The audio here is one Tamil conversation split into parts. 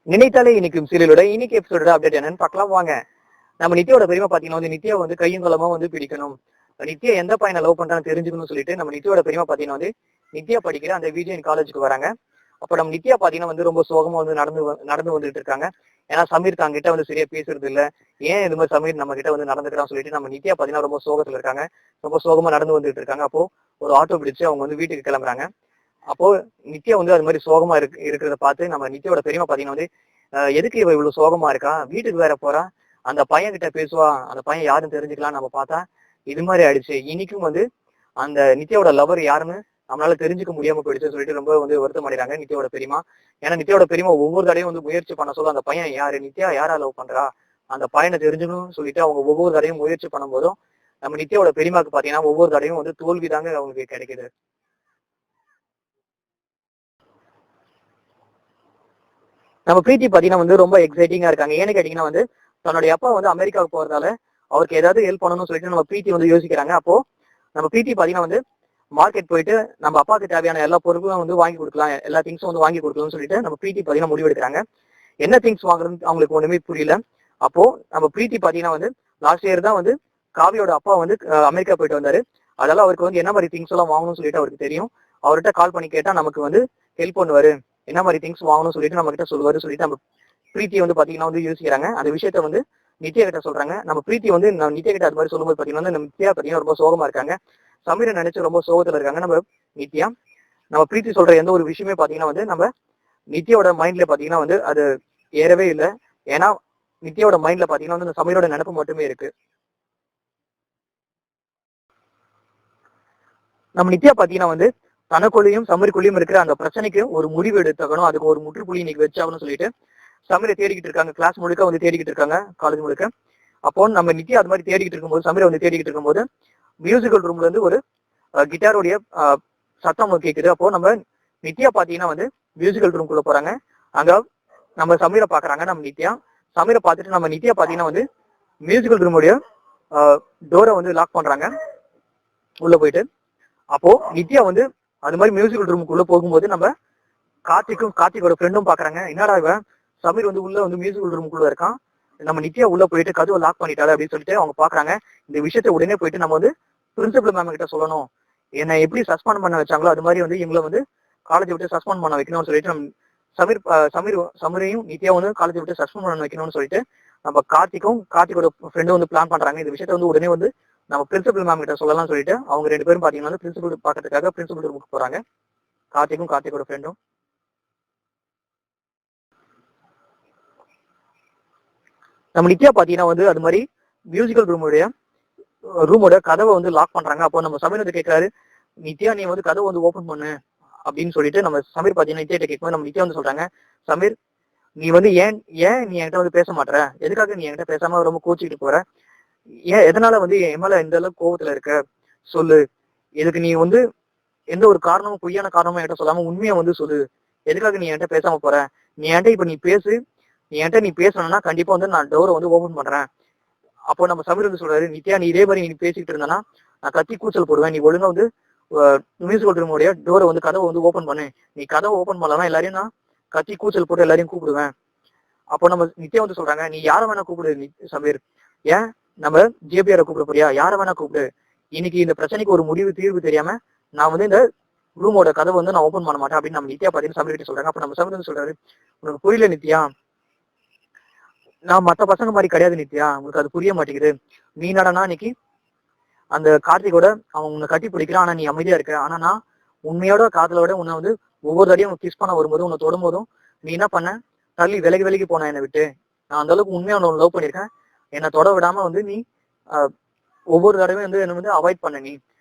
நினைத்தாலே இன்னைக்கும் சீரியலோட இன்னைக்கு எபிசோட அப்டேட் என்னன்னு பார்க்கலாம் வாங்க. நம்ம நித்யாவோட பெரியமா பாத்தீங்கன்னா வந்து நித்யா வந்து கையும் களமா வந்து பிடிக்கணும், நித்யா எந்த பையனை லவ் பண்றான்னு தெரிஞ்சுக்கணும்னு சொல்லிட்டு நம்ம நித்யாவோட பெரியமா பாத்தீங்கன்னா வந்து நித்யா படிக்கிற அந்த விஜயன் காலேஜுக்கு வராங்க. அப்ப நம்ம நித்யா பாத்தீங்கன்னா வந்து ரொம்ப சோகமா வந்து நடந்து வந்துட்டு இருக்காங்க. ஏன்னா சமீர் தாங்கிட்ட வந்து சரியா பேசுறது இல்ல, ஏன் இது மாதிரி சமீர் நம்ம கிட்ட வந்து நடந்துக்கிறான்னு சொல்லிட்டு நம்ம நித்யா பாத்தீங்கன்னா ரொம்ப சோகத்துல இருக்காங்க, ரொம்ப சோகமா நடந்து வந்துட்டு இருக்காங்க. அப்போ ஒரு ஆட்டோ பிடிச்சு அவங்க வந்து வீட்டுக்கு கிளம்புறாங்க. அப்போ நித்யா வந்து அது மாதிரி சோகமா இருக்கிறத பார்த்து நம்ம நித்யாவோட பெரியமா பாத்தீங்கன்னா வந்து எதுக்கு இவ இவ்வளவு சோகமா இருக்கா, வீட்டுக்கு வேற போறா, அந்த பையன் கிட்ட பேசுவா, அந்த பையன் யாருன்னு தெரிஞ்சுக்கலாம், நம்ம பார்த்தா இது மாதிரி ஆயிடுச்சு, இன்னைக்கும் வந்து அந்த நித்யாவோட லவர் யாருன்னு நம்மளால தெரிஞ்சுக்க முடியாம போயிடுச்சு சொல்லிட்டு ரொம்ப வந்து வருத்தம் அடைறாங்க நித்யாவோட பெரியமா. ஏன்னா நித்யாவோட பெரியமா ஒவ்வொரு தடையும் வந்து முயற்சி பண்ண சொல்ல அந்த பையன் யாரு, நித்யா யாரா லவ் பண்றா, அந்த பையனை தெரிஞ்சுக்கணும்னு சொல்லிட்டு அவங்க ஒவ்வொரு தடையும் முயற்சி பண்ணும் போதும் நம்ம நித்யாவோட பெரியமாக்கு பாத்தீங்கன்னா ஒவ்வொரு தடையும் வந்து தோல்விதாங்க அவங்களுக்கு கிடைக்குது. நம்ம பிரீத்தி பாத்தீங்கன்னா வந்து ரொம்ப எக்ஸைட்டிங்கா இருக்காங்க. ஏன்னு கேட்டீங்கன்னா வந்து தன்னுடைய அப்பா வந்து அமெரிக்காவுக்கு போறதால அவருக்கு ஏதாவது ஹெல்ப் பண்ணணும்னு சொல்லிட்டு நம்ம பிரீத்தி வந்து யோசிக்கிறாங்க. அப்போ நம்ம பிரீத்தி பாத்தீங்கன்னா வந்து மார்க்கெட் போயிட்டு நம்ம அப்பாவுக்கு தேவையான எல்லா பொருட்களும் வந்து வாங்கி கொடுக்கலாம், எல்லா திங்ஸும் வந்து வாங்கி கொடுக்கலாம்னு சொல்லிட்டு நம்ம பிரீத்தி பாத்தீங்கன்னா முடிவு எடுக்கிறாங்க. என்ன திங்ஸ் வாங்குறது அவங்களுக்கு ஒண்ணுமே புரியல. அப்போ நம்ம பிரீத்தி பாத்தீங்கன்னா வந்து லாஸ்ட் இயர் தான் வந்து காவியோட அப்பா வந்து அமெரிக்கா போயிட்டு வந்தாரு. அதனால அவருக்கு வந்து என்ன மாதிரி திங்ஸ் எல்லாம் வாங்கணும்னு சொல்லிட்டு அவருக்கு தெரியும். அவர்கிட்ட கால் பண்ணி கேட்டா நமக்கு வந்து ஹெல்ப் பண்ணுவாரு, என்ன மாதிரி திங்ஸ் வாங்கணும்னு சொல்லிட்டு நம்ம கிட்ட சொல்லுவாரு சொல்லிட்டு நம்ம பிரீத்தி வந்து பாத்தீங்கன்னா வந்து யோசிக்கிறாங்க. அந்த விஷயத்த வந்து நித்யா கிட்ட சொல்றாங்க. நம்ம பிரீத்தி வந்து நித்யா கிட்ட அது மாதிரி சொல்லும்போது பாத்தீங்கன்னா நம்ம நித்யா பாத்தீங்கன்னா ரொம்ப சோகமா இருக்காங்க, சமீரை நினைச்சு ரொம்ப சோகத்துல இருக்காங்க நம்ம நித்யா. நம்ம பிரீத்தி சொல்ற எந்த ஒரு விஷயமே பாத்தீங்கன்னா வந்து நம்ம நித்யாவோட மைண்ட்ல பாத்தீங்கன்னா வந்து அது ஏறவே இல்லை. ஏன்னா நித்யாவோட மைண்ட்ல பாத்தீங்கன்னா வந்து சமீரோட நினைப்பு மட்டுமே இருக்கு. நம்ம நித்யா பாத்தீங்கன்னா வந்து தனக்குள்ளையும் சமீருக்குள்ளேயும் இருக்கிற அந்த பிரச்சனைக்கு ஒரு முடிவு எடுத்துக்கணும், அதுக்கு ஒரு முற்றுப்புள்ளி இன்னைக்கு வச்சாகணும்னு சொல்லிட்டு சமீரை தேடிக்கிட்டு இருக்காங்க. கிளாஸ் முழுக்க வந்து தேடிக்கிட்டு இருக்காங்க, காலேஜ் முழுக்க. அப்போ நம்ம நித்யா அது மாதிரி தேடிக்கிட்டு இருக்கும்போது சமீரை வந்து தேடிக்கிட்டு இருக்கும்போது மியூசிக்கல் ரூம்ல இருந்து ஒரு கிட்டாருடைய சத்தம் கேட்குது. அப்போ நம்ம நித்யா பாத்தீங்கன்னா வந்து மியூசிக்கல் ரூம்குள்ள போறாங்க. அங்க நம்ம சமீரை பாக்குறாங்க. நம்ம நித்யா சமீரை பார்த்துட்டு நம்ம நித்யா பாத்தீங்கன்னா வந்து மியூசிக்கல் ரூமுடைய டோரை வந்து லாக் பண்றாங்க உள்ள போயிட்டு. அப்போ நித்யா வந்து அது மாதிரி மியூசிக்கல் ரூமுக்குள்ள போகும்போது நம்ம கார்த்திகோட ஃப்ரெண்டும் பாக்குறாங்க. என்னடா இவன் சமீர் வந்து உள்ள வந்து மியூசிக்கல் ரூமுக்குள்ள இருக்கான், நம்ம நித்யா உள்ள போயிட்டு கதவை லாக் பண்ணிட்டாரு அப்படின்னு சொல்லிட்டு அவங்க பாக்குறாங்க. இந்த விஷயத்த உடனே போயிட்டு நம்ம வந்து பிரின்சிபல் மேம் கிட்ட சொல்லணும், என்னை எப்படி சஸ்பெண்ட் பண்ண வச்சாங்களோ அது மாதிரி வந்து இவங்களை வந்து காலேஜை விட்டு சஸ்பெண்ட் பண்ண வைக்கணும்னு சொல்லிட்டு நம்ம சமீரையும் நித்யா வந்து காலேஜை விட்டு சஸ்பெண்ட் பண்ண வைக்கணும்னு சொல்லிட்டு நம்ம கார்த்திகோட ஃப்ரெண்டும் வந்து பிளான் பண்றாங்க. இந்த விஷயத்த வந்து உடனே வந்து நம்ம பிரின்சிபல் மேம் கிட்ட சொல்லலாம் சொல்லிட்டு அவங்க ரெண்டு பேரும் பாத்தீங்கன்னா பிரின்சிபல் பாக்கிறதுக்காக பிரின்சிபல் ரூமுக்கு போறாங்க, கார்த்திகோட ஃப்ரெண்டும். நம்ம நித்யா பாத்தீங்கன்னா வந்து அது மாதிரி மியூசிக்கல் ரூமோட கதவை வந்து லாக் பண்றாங்க. அப்போ நம்ம சமீர் வந்து கேட்கிறாரு, நித்யா நீ வந்து கதவை வந்து ஓபன் பண்ணு அப்படின்னு சொல்லிட்டு நம்ம சமீர் பாத்தீங்கன்னா நித்யா கிட்ட கேட்கும்போது நம்ம நித்யா வந்து சொல்றாங்க, சமீர் நீ வந்து ஏன் நீ என்கிட்ட வந்து பேச மாட்டற, எதுக்காக நீ என்கிட்ட பேசாம ரொம்ப கோச்சிக்கிட்டு போற, ஏன் எதனால வந்து என் மேல இந்த அளவுக்கு கோவத்துல இருக்க சொல்லு, இதுக்கு நீ வந்து எந்த ஒரு காரணமும் பொய்யான காரணமும் என்கிட்ட சொல்லாம உண்மையா வந்து சொல்லு, எதுக்காக நீ என்கிட்ட பேசாம போற, நீ என்கிட்ட இப்ப நீ பேசணும்னா கண்டிப்பா வந்து நான் டோரை வந்து ஓபன் பண்றேன். அப்போ நம்ம சமீர் வந்து சொல்றாரு, நித்யா நீ இதே மாதிரி நீ பேசிக்கிட்டு இருந்தானா நான் கத்தி கூச்சல் போடுவேன், நீ ஒழுங்கா வந்து மியூசிக்கல் ரூமுடைய டோரை வந்து கதவை வந்து ஓபன் பண்ணு, நீ கதவை ஓபன் பண்ணலாம் எல்லாரையும் நான் கத்தி கூச்சல் போட்டு எல்லாரையும் கூப்பிடுவேன். அப்போ நம்ம நித்யா வந்து சொல்றாங்க, நீ யார வேணா கூப்பிடு சமீர், ஏன் நம்ம ஜேபிஆரை கூப்பிட போறியா, யார வேணா கூப்பிடு, இன்னைக்கு இந்த பிரச்சனைக்கு ஒரு தீர்வு தெரியாம நான் வந்து இந்த ரூமோட கதவை வந்து நான் ஓபன் பண்ண மாட்டேன் அப்படின்னு நம்ம நித்யா பாத்தீங்கன்னா சமீர் கிட்ட சொல்றாங்க. அப்ப நம்ம சமீர் வந்து சொல்றாரு, உனக்கு புரியல நித்யா, நான் மத்த பசங்க மாதிரி கிடையாது நித்யா, உங்களுக்கு அது புரிய மாட்டேங்குது, நீ நடனா இன்னைக்கு அந்த கார்த்திகோட அவன் உன்னை கட்டி பிடிக்கிறான், ஆனா நீ அமைதியா இருக்க, ஆனா நான் உண்மையோட காதலோட உன்னை வந்து ஒவ்வொரு தடையும் கிஸ் பண்ண வரும்போது உன்னை தொடும் போதும் நீ என்ன பண்ண, தள்ளி விலகி போன என்னை விட்டு, நான் அந்த அளவுக்கு உண்மையா உன்னை லவ் பண்ணிருக்கேன், என்னை தொட விடாம வந்து நீ ஒவ்வொரு தடவையும் வந்து என்னை வந்து அவாய்ட் பண்ண, நீ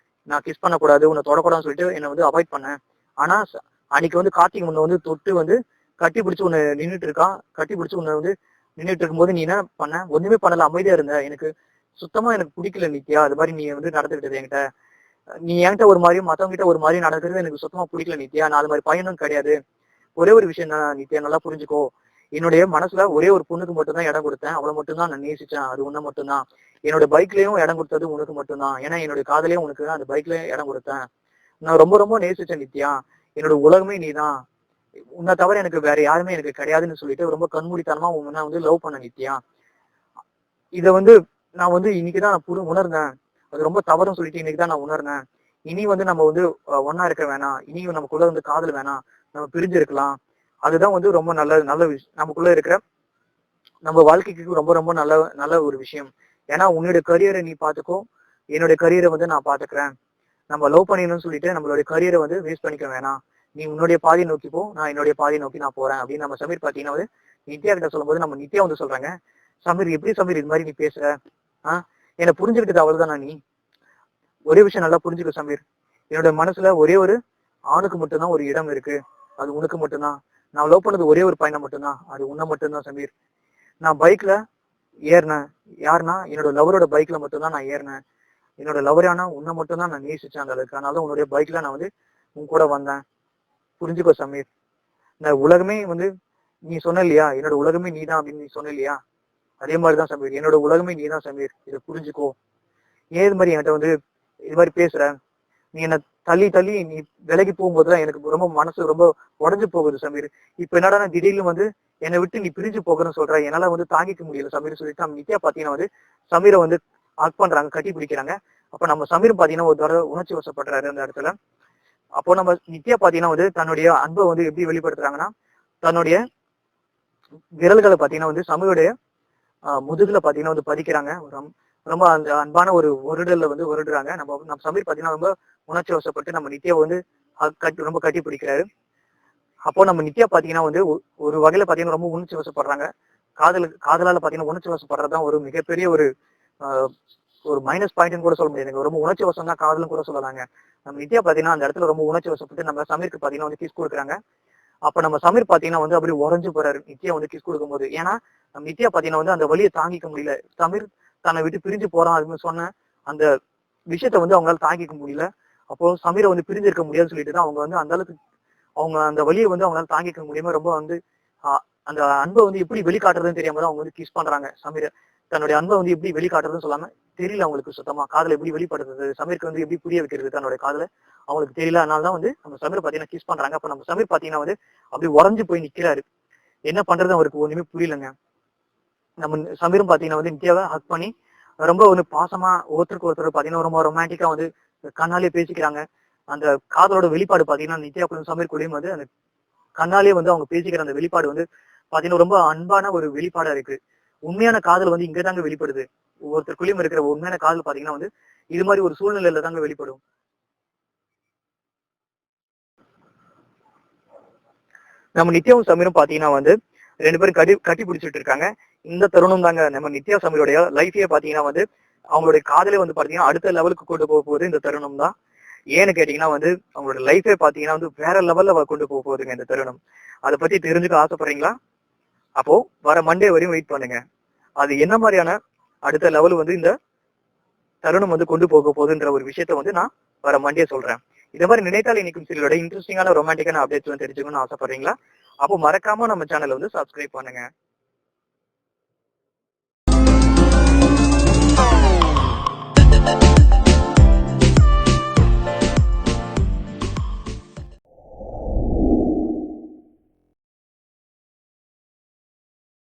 நான் கிஸ் பண்ணக்கூடாது உன்னை தொடக்கூடாதுன்னு சொல்லிட்டு என்னை வந்து அவாய்ட் பண்ண, ஆனா அன்னைக்கு வந்து கார்த்திக் உன்னை வந்து தொட்டு வந்து கட்டி பிடிச்சு உன்னை நின்றுட்டு இருக்கான், கட்டி பிடிச்சு உன்னை வந்து நின்றுட்டு இருக்கும்போது நீ என்ன பண்ண, ஒண்ணுமே பண்ணல, அமைதியா இருந்த, எனக்கு சுத்தமா எனக்கு பிடிக்கல நித்யா அது மாதிரி நீ வந்து நடந்துக்கிட்டது என்கிட்ட, நீ என்கிட்ட ஒரு மாதிரியும் மத்தவங்க கிட்ட ஒரு மாதிரி நடக்கிறது எனக்கு சுத்தமா பிடிக்கல நித்யா, நான் அது மாதிரி பையனும் கிடையாது, ஒரே ஒரு விஷயம் தான் நித்யா நல்லா புரிஞ்சுக்கோ, என்னுடைய மனசுல ஒரே ஒரு பொண்ணுக்கு மட்டும் தான் இடம் கொடுத்தேன், அவளை மட்டும் தான் நான் நேசிச்சேன், அது உன்னை மட்டும் தான், என்னோட பைக்லயும் இடம் கொடுத்தது உனக்கு மட்டும் தான், ஏன்னா என்னுடைய காதலையும் உனக்கு அந்த பைக்ல இடம் கொடுத்தேன், நான் ரொம்ப ரொம்ப நேசிச்சேன் நித்யா, என்னோட உலகமே நீதான், உன்னை தவிர எனக்கு வேற யாருமே எனக்கு கிடையாதுன்னு சொல்லிட்டு ரொம்ப கண்மூடித்தனமா உன்னை வந்து லவ் பண்ண நித்யா. இதை வந்து நான் வந்து இன்னைக்குதான் நான் உணர்ந்தேன். அது ரொம்ப தவறுன்னு சொல்லிட்டு இன்னைக்குதான் நான் உணர்ந்தேன். இனி வந்து நம்ம வந்து ஒன்னா இருக்க வேணாம், இனியும் நமக்குள்ள வந்து காதல் வேணாம், நம்ம பிரிஞ்சிருக்கலாம். அதுதான் வந்து ரொம்ப நல்ல விஷயம். நமக்குள்ள இருக்கிற நம்ம வாழ்க்கைக்கு ரொம்ப ரொம்ப நல்ல நல்ல ஒரு விஷயம். ஏன்னா உன்னுடைய கரியரை நீ பாத்துக்கோ, என்னுடைய கரியரை வந்து நான் பாத்துக்கிறேன். நம்ம லவ் பண்ணிடணும்னு சொல்லிட்டு நம்மளுடைய கரியரை வந்து வேஸ்ட் பண்ணிக்க வேணாம். நீ உன்னுடைய பாதையை நோக்கி போ, நான் என்னுடைய பாதையை நோக்கி நான் போறேன் அப்படின்னு நம்ம சமீர் பாத்தீங்கன்னா வந்து நித்யா கிட்ட சொல்லும்போது நம்ம நித்யா வந்து சொல்றாங்க, சமீர் எப்படி சமீர் இது மாதிரி நீ பேசுற? என்னை புரிஞ்சுக்கிட்டது அவ்வளவுதானா? நீ ஒரே விஷயம் நல்லா புரிஞ்சுக்க சமீர், என்னோட மனசுல ஒரே ஒரு ஆணுக்கு மட்டும்தான் ஒரு இடம் இருக்கு, அது உனக்கு மட்டும்தான். நான் லவ் பண்ணது ஒரே ஒரு பையனை மட்டும்தான், அது உன்னை மட்டும்தான் சமீர். நான் பைக்ல ஏறினேன், யாருன்னா என்னோட லவரோட பைக்ல மட்டும்தான் நான் ஏறினேன். என்னோட லவரானா உன்னை மட்டும்தான் நான் நேசிச்சேன் அந்த அளவுக்கு. அதனால உன்னுடைய பைக்ல நான் வந்து உன் கூட வந்தேன். புரிஞ்சுக்கோ சமீர். இந்த உலகமே வந்து நீ சொன்ன இல்லையா, என்னோட உலகமே நீதான் அப்படின்னு நீ சொன்ன இல்லையா, அதே மாதிரிதான் சமீர், என்னோட உலகமே நீதான் சமீர். இதை புரிஞ்சுக்கோ. ஏன் இது மாதிரி என்கிட்ட வந்து இது மாதிரி பேசுற? நீ என்ன தள்ளி தள்ளி நீ விலகி போகும்போதுதான் எனக்கு ரொம்ப மனசு ரொம்ப உடஞ்சு போகுது சமீர். இப்ப என்னடா திடீர்னு வந்து என்னை விட்டு நீ பிரிஞ்சு போகிறன்னு சொல்ற, என்னால வந்து தாங்கிக்க முடியல சமீர் சொல்லிட்டு நம்ம நித்யா பாத்தீங்கன்னா வந்து சமீரை வந்து ஹக் பண்றாங்க, கட்டி பிடிக்கிறாங்க. அப்ப நம்ம சமீர் பாத்தீங்கன்னா ஒரு தடவை உணர்ச்சி வசப்படுறாரு அந்த இடத்துல. அப்போ நம்ம நித்யா பாத்தீங்கன்னா வந்து தன்னுடைய அன்பை வந்து எப்படி வெளிப்படுத்துறாங்கன்னா, தன்னுடைய விரல்களை பாத்தீங்கன்னா வந்து சமீருடைய முதுகுல பாத்தீங்கன்னா வந்து பதிக்கிறாங்க. ரொம்ப அந்த அன்பான ஒரு வருடல்ல வந்து வருடுறாங்க. நம்ம சமீர் பாத்தீங்கன்னா ரொம்ப உணர்ச்சி வசப்பட்டு நம்ம நித்யாவை வந்து ரொம்ப கட்டி பிடிக்கிறாரு. அப்போ நம்ம நித்யா பாத்தீங்கன்னா வந்து ஒரு வகையில பாத்தீங்கன்னா ரொம்ப உணர்ச்சி வசப்படுறாங்க. காதலால பாத்தீங்கன்னா உணர்ச்சி வசப்படுறதுதான் ஒரு மிகப்பெரிய ஒரு ஒரு மைனஸ் பாயிண்ட்னு கூட சொல்ல முடியாது. ரொம்ப உணர்ச்சி வசம் தான் காதலும் கூட சொல்லலாங்க. நம்ம நித்யா பாத்தீங்கன்னா அந்த இடத்துல ரொம்ப உணர்ச்சி வசப்பட்டு நம்ம சமீருக்கு பாத்தீங்கன்னா வந்து கிஸ் கொடுக்குறாங்க. அப்ப நம்ம சமீர் பாத்தீங்கன்னா வந்து அப்படியே உறைஞ்சு போறாரு நித்யா வந்து கிஸ் கொடுக்கும்போது. ஏன்னா நம்ம நித்யா பாத்தீங்கன்னா வந்து அந்த வலியை தாங்கிக்க முடியல. சமீர் தன்னை விட்டு பிரிஞ்சு போறான் அப்படின்னு சொன்ன அந்த விஷயத்த வந்து அவங்களால தாங்கிக்க முடியல. அப்போ சமீரை வந்து பிரிஞ்சிருக்க முடியாதுன்னு சொல்லிட்டு தான் அவங்க வந்து அந்த அளவுக்கு அவங்க அந்த வலியை வந்து அவங்களால தாங்கிக்க முடியாம ரொம்ப வந்து அந்த அன்பை வந்து எப்படி வெளிக்காட்டுறதுன்னு தெரியாம தான் அவங்க வந்து கிஸ் பண்றாங்க சமீரை. தன்னுடைய அன்பை வந்து எப்படி வெளிக்காட்டுறதுன்னு சொல்லாம தெரியல அவங்களுக்கு சுத்தமா. காதலை எப்படி வெளிப்படுத்துறது, சமீருக்கு வந்து எப்படி புரிய வைக்கிறது தன்னுடைய காதலை அவங்களுக்கு தெரியல. அதனாலதான் வந்து நம்ம சமீர் பாத்தீங்கன்னா கிஸ் பண்றாங்க. அப்ப நம்ம சமீர் பாத்தீங்கன்னா வந்து அப்படி உறைஞ்சு போய் நிக்கிறாரு. என்ன பண்றது அவருக்கு ஒண்ணுமே புரியலங்க. நம்ம சமீரும் பாத்தீங்கன்னா வந்து நித்யாவை ஹக் பண்ணி ரொம்ப வந்து பாசமா ஒருத்தருக்கு ஒருத்தர் பாத்தீங்கன்னா ரொம்ப ரொமான்டிக்கா வந்து கண்ணாலே பேசிக்கிறாங்க. அந்த காதலோட வெளிப்பாடு பாத்தீங்கன்னா நித்யாக்குள்ளும் சமீருக்குள்ளேயும் வந்து அந்த கண்ணாலே வந்து அவங்க பேசிக்கிற அந்த வெளிப்பாடு வந்து பாத்தீங்கன்னா ரொம்ப அன்பான ஒரு வெளிப்பாடா இருக்கு. உண்மையான காதல் வந்து இங்கதாங்க வெளிப்படுது. ஒவ்வொருத்தருக்குள்ளேயும் இருக்கிற உண்மையான காதல் பாத்தீங்கன்னா வந்து இது மாதிரி ஒரு சூழ்நிலையில தாங்க வெளிப்படும். நம்ம நித்யாவும் சமீரும் பாத்தீங்கன்னா வந்து 2 பேரும் கட்டி பிடிச்சிட்டு இருக்காங்க. இந்த தருணம் தாங்க நம்ம நித்யா சமீருடைய லைஃபே பாத்தீங்கன்னா வந்து அவங்களுடைய காதலே வந்து பாத்தீங்கன்னா அடுத்த லெவலுக்கு கொண்டு போக போகுது இந்த தருணம் தான். ஏன்னு கேட்டீங்கன்னா வந்து அவங்களோட லைஃபே பாத்தீங்கன்னா வந்து வேற லெவல்ல கொண்டு போக போகுதுங்க இந்த தருணம். அதை பத்தி தெரிஞ்சுக்க ஆசைப்படுறீங்களா? அப்போ வர மண்டே வரையும் வெயிட் பண்ணுங்க. அது என்ன மாதிரியான அடுத்த லெவல் வந்து இந்த தருணம் வந்து கொண்டு போக போகுதுன்ற ஒரு விஷயத்த வந்து நான் வர மண்டே சொல்றேன். இதே மாதிரி நினைத்தால் இன்னைக்கும் சீரியலோட இன்ட்ரெஸ்டிங்கான ரொமான்டிக்கான அப்டேட்ஸ் தெரிஞ்சுக்கணும்னு ஆசைப்படுறீங்களா? அப்போ மறக்காம நம்ம சேனலை வந்து சப்ஸ்கிரைப் பண்ணுங்க.